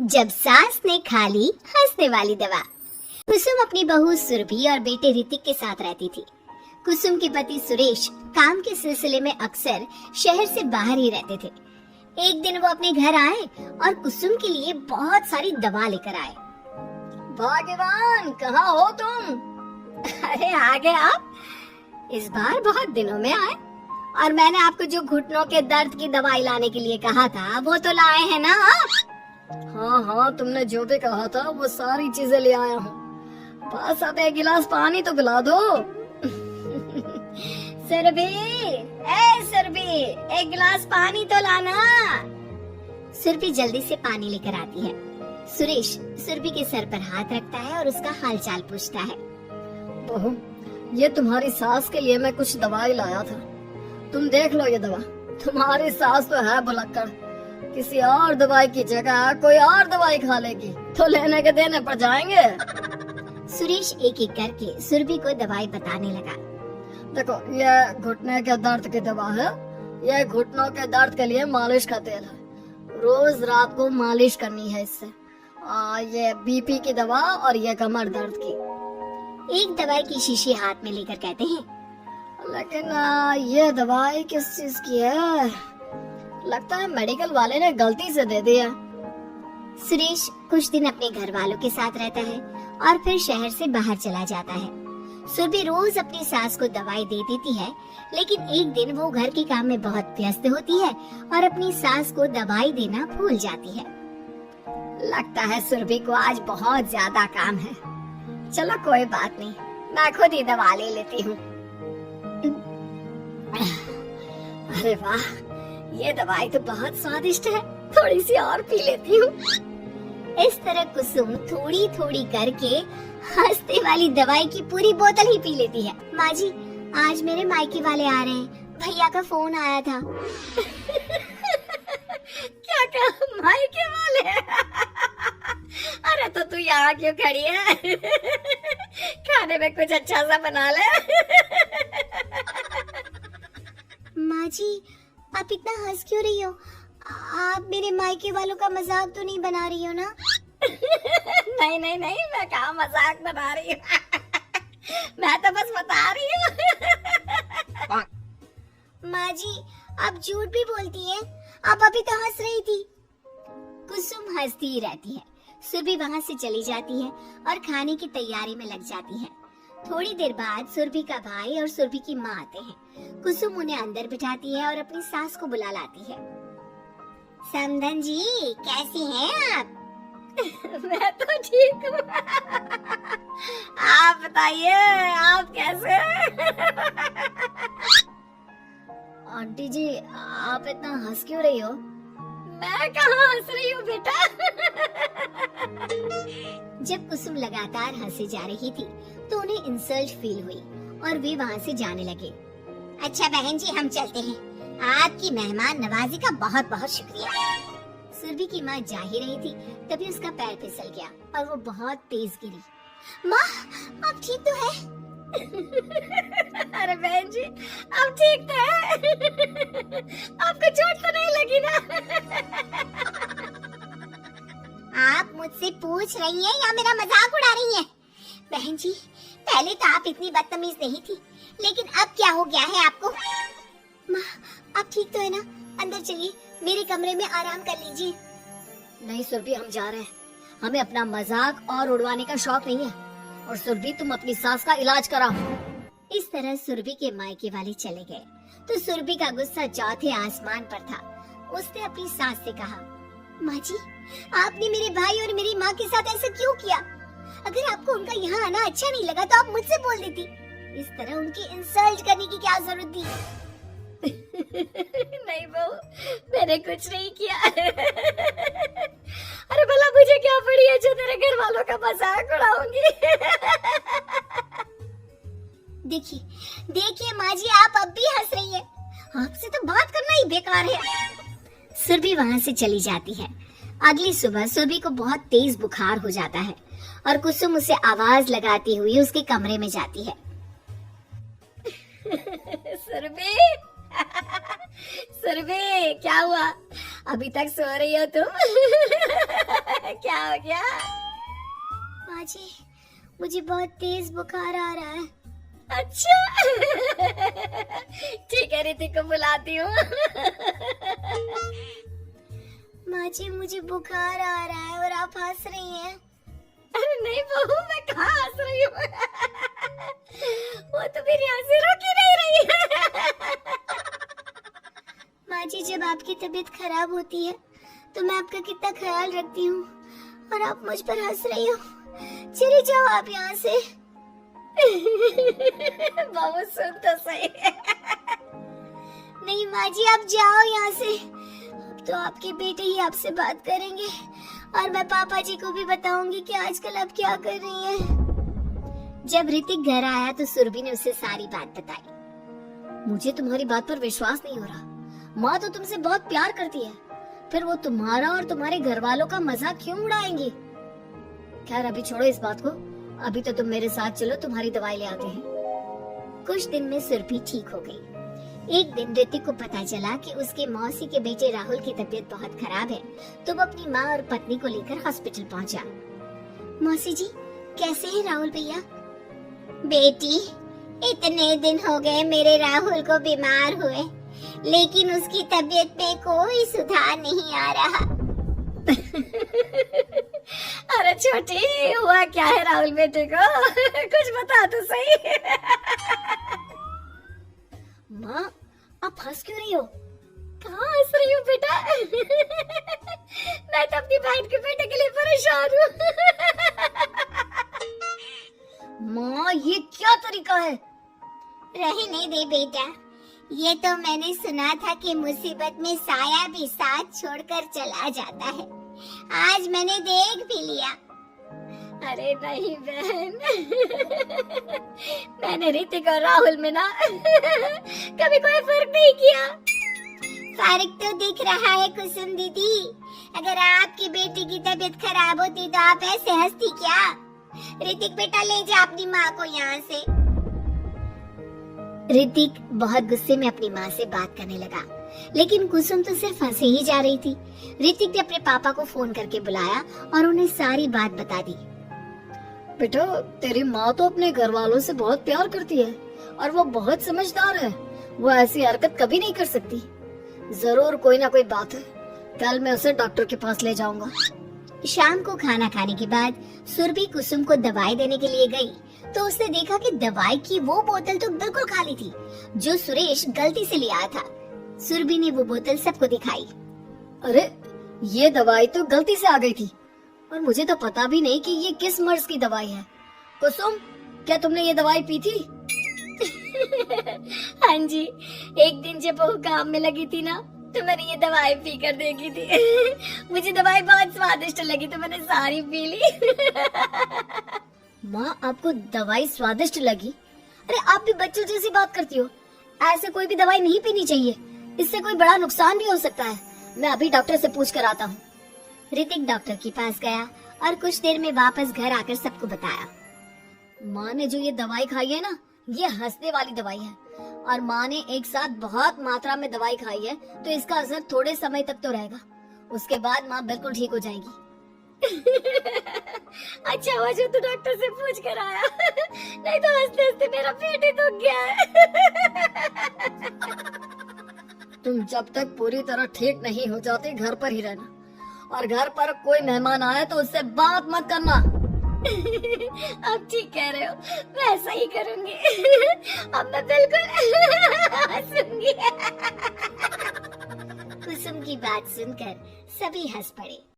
जब सास ने खा ली हंसने वाली दवा। कुसुम अपनी बहू सुरभि और बेटे ऋतिक के साथ रहती थी। कुसुम के पति सुरेश काम के सिलसिले में अक्सर शहर से बाहर ही रहते थे। एक दिन वो अपने घर आए और कुसुम के लिए बहुत सारी दवा लेकर आए। भाग्यवान, कहाँ हो तुम? अरे आ गए आप। इस बार बहुत दिनों में आए और मैंने आपको जो घुटनों के दर्द की दवाई लाने के लिए कहा था वो तो लाए हैं ना आप? हाँ हाँ, तुमने जो भी कहा था वो सारी चीजें ले आया हूँ। बस अब एक गिलास पानी तो पिला दो। सुरभि, सुरभि, एक गिलास पानी तो लाना। सुरभि जल्दी से पानी लेकर आती है। सुरेश सुरभि के सर पर हाथ रखता है और उसका हालचाल पूछता है। बहू, ये तुम्हारी सास के लिए मैं कुछ दवाई लाया था, तुम देख लो ये दवा। तुम्हारी सास तो है भुलक्कड़, किसी और दवाई की जगह कोई और दवाई खा लेगी तो लेने के देने पड़ जाएंगे। सुरेश एक एक करके सुरभि को दवाई बताने लगा। देखो, ये घुटने के दर्द की दवा है, ये घुटनों के दर्द के लिए मालिश का तेल है, रोज रात को मालिश करनी है इससे। ये बीपी की दवा और ये कमर दर्द की। एक दवाई की शीशी हाथ में लेकर कहते हैं, लेकिन ये दवाई किस चीज की है? लगता है मेडिकल वाले ने गलती से दे दिया। सुरेश कुछ दिन अपने घर वालों के साथ रहता है और फिर शहर से बाहर चला जाता है। सुरभि रोज अपनी सास को दवाई दे देती है, लेकिन एक दिन वो घर के काम में बहुत व्यस्त होती है और अपनी सास को दवाई देना भूल जाती है। लगता है सुरभि को आज बहुत ज्यादा काम है। चलो कोई बात नहीं, मैं खुद ही दवा ले लेती हूँ। अरे वाह, ये दवाई तो बहुत स्वादिष्ट है, थोड़ी सी और पी लेती हूँ। इस तरह कुसुम थोड़ी थोड़ी करके हंसने वाली दवाई की पूरी बोतल ही पी लेती है। माँ जी, आज मेरे मायके वाले आ रहे हैं, भैया का फोन आया था। क्या कहा, मायके वाले? अरे तो तू यहाँ क्यों खड़ी है? खाने में कुछ अच्छा सा बना ले। माँ जी, आप इतना हंस क्यों रही हो? आप मेरे मायके वालों का मजाक तो नहीं बना रही हो ना? नहीं नहीं नहीं, मैं कहाँ मजाक बना रही हूँ। मैं तो बस बता रही हूँ। माँ जी, आप झूठ भी बोलती हैं, आप अभी तो हंस रही थी। कुसुम हंसती ही रहती है। सुरभि वहाँ से चली जाती है और खाने की तैयारी में लग जाती है। थोड़ी देर बाद सुरभि का भाई और सुरभि की माँ आते हैं। कुसुम उन्हें अंदर बिठाती है और अपनी सास को बुला लाती है। समधन जी, कैसी हैं आप? मैं तो ठीक हूँ। आप बताइए, आप कैसे हैं? आंटी जी, आप इतना हंस क्यों रही हो? मैं कहाँ हंस रही हूँ बेटा। जब कुसुम लगातार हंसी जा रही थी तो उन्हें इंसल्ट फील हुई और वे वहाँ से जाने लगे। अच्छा बहन जी, हम चलते हैं। आपकी मेहमान नवाजी का बहुत बहुत शुक्रिया। सुरभि की माँ जा ही रही थी, तभी उसका पैर फिसल गया और वो बहुत तेज गिरी। माँ, आप ठीक तो है? अरे बहन जी, आप ठीक तो है? आपको चोट तो नहीं लगी ना? आप मुझसे पूछ रही हैं या मेरा मजाक उड़ा रही हैं? बहन जी, पहले तो आप इतनी बदतमीज नहीं थी, लेकिन अब क्या हो गया है आपको? माँ, आप ठीक तो है ना? अंदर चलिए, मेरे कमरे में आराम कर लीजिए। नहीं सुरभि, हम जा रहे हैं। हमें अपना मजाक और उड़वाने का शौक नहीं है। और सुरभि, तुम अपनी सास का इलाज कराओ। इस तरह सुरभि के मायके वाले चले गए तो सुरभि का गुस्सा चौथे आसमान पर था। उसने अपनी सास से कहा, माँ जी, आपने मेरे भाई और मेरी माँ के साथ ऐसा क्यों किया? अगर आपको उनका यहाँ आना अच्छा नहीं लगा तो आप मुझसे बोल देती। इस तरह उनकी इंसल्ट करने की क्या जरूरत थी? नहीं बहू, मैंने कुछ नहीं किया। अरे भला मुझे क्या पड़ी है जो तेरे घर वालों का मजाक उड़ाऊंगी? देखिए देखिए माँ जी, आप अब भी हंस रही है। आपसे तो बात करना ही बेकार है। सुरभि वहाँ से चली जाती है। अगली सुबह सुरभि को बहुत तेज बुखार हो जाता है और कुसुम उसे आवाज लगाती हुई उसके कमरे में जाती है। सुरभि, सुरभि, क्या हुआ? अभी तक सो रही हो तुम? हो गया? माँ जी, मुझे बहुत तेज बुखार आ रहा है। अच्छा ठीक है, ऋतिक को बुलाती हूँ। माँ जी, मुझे बुखार आ रहा है और आप हंस रही हैं। अरे नहीं बहू, मैं कहाँ हंस रही हूँ। वो तो मेरी हंसी रुक ही नहीं रही है। माँ जी, जब आपकी तबीयत खराब होती है तो मैं आपका कितना ख्याल रखती हूँ और आप मुझ पर हंस रही हो। चले जाओ आप यहाँ से। बहू सुन तो सही। नहीं माँ जी, आप जाओ यहाँ से। अब तो आपके बेटे ही आपसे बात करेंगे और मैं पापा जी को भी बताऊंगी कि आजकल आप क्या कर रही हैं। जब ऋतिक घर आया तो सुरभि ने उसे सारी बात बताई। मुझे तुम्हारी बात पर विश्वास नहीं हो रहा। माँ तो तुमसे बहुत प्यार करती है, फिर वो तुम्हारा और तुम्हारे घर वालों का मजाक क्यों उड़ाएंगी? खैर अभी छोड़ो इस बात को, अभी तो तुम मेरे साथ चलो, तुम्हारी दवाई ले आते हैं। कुछ दिन में सुरभि ठीक हो गई। एक दिन ऋतिक को पता चला कि उसके मौसी के बेटे राहुल की तबीयत बहुत खराब है, तो वो अपनी माँ और पत्नी को लेकर हॉस्पिटल पहुंचा। मौसी जी, कैसे हैं राहुल भैया? बेटी, इतने दिन हो गए मेरे राहुल को बीमार हुए, लेकिन उसकी तबीयत में कोई सुधार नहीं आ रहा। अरे छोटी, हुआ क्या है राहुल बेटे को? कुछ बता तो सही। माँ, आप हंस क्यों रही हो? कहाँ हंस रही हो बेटा? मैं तो अपनी बहन के बेटे के लिए परेशान हूँ। माँ, ये क्या तरीका है? रहने दे बेटा, ये तो मैंने सुना था कि मुसीबत में साया भी साथ छोड़कर चला जाता है। आज मैंने देख भी लिया। अरे नहीं बहन, मैंने ऋतिक और राहुल में ना कभी कोई फर्क नहीं किया। फर्क तो दिख रहा है कुसुम दीदी। अगर आपकी बेटी की तबीयत खराब होती तो आप ऐसे हंसती क्या? ऋतिक बेटा, ले जा अपनी माँ को यहाँ से। ऋतिक बहुत गुस्से में अपनी माँ से बात करने लगा, लेकिन कुसुम तो सिर्फ हंसे ही जा रही थी। ऋतिक ने अपने पापा को फोन करके बुलाया और उन्हें सारी बात बता दी। बेटा, तेरी माँ तो अपने घर वालों से बहुत प्यार करती है और वो बहुत समझदार है। वो ऐसी हरकत कभी नहीं कर सकती। जरूर कोई ना कोई बात है। कल मैं उसे डॉक्टर के पास ले जाऊंगा। शाम को खाना खाने के बाद सुरभि कुसुम को दवाई देने के लिए गई तो उसने देखा कि दवाई की वो बोतल तो बिल्कुल खाली थी जो सुरेश गलती से ले आया था। सुरभि ने वो बोतल सबको दिखाई। अरे, ये दवाई तो गलती से आ गई थी और मुझे तो पता भी नहीं कि ये किस मर्ज की दवाई है। कुसुम, क्या तुमने ये दवाई पी थी? हाँ जी, एक दिन जब वो काम में लगी थी ना तो मैंने ये दवाई पी कर देखी थी। मुझे दवाई बहुत स्वादिष्ट लगी तो मैंने सारी पी ली। माँ, आपको दवाई स्वादिष्ट लगी? अरे आप भी बच्चों जैसी बात करती हो। ऐसे कोई भी दवाई नहीं पीनी चाहिए, इससे कोई बड़ा नुकसान भी हो सकता है। मैं अभी डॉक्टर से पूछ कर आता हूँ। ऋतिक डॉक्टर के पास गया और कुछ देर में वापस घर आकर सबको बताया। माँ ने जो ये दवाई खाई है ना, ये हंसने वाली दवाई है और माँ ने एक साथ बहुत मात्रा में दवाई खाई है तो इसका असर थोड़े समय तक तो रहेगा। उसके बाद माँ बिल्कुल ठीक हो जाएगी। अच्छा हुआ जो तू डॉक्टर से पूछ कर आया, नहीं तो हंसते हंसते मेरा पेट ही दुख गया है। तुम जब तक पूरी तरह ठीक नहीं हो जाते घर पर ही रहना और घर पर कोई मेहमान आए तो उससे बात मत करना। आप ठीक कह रहे हो, मैं ऐसा ही करूंगी। अब मैं बिल्कुल हंसूंगी। कुसुम की बात सुनकर सभी हंस पड़े।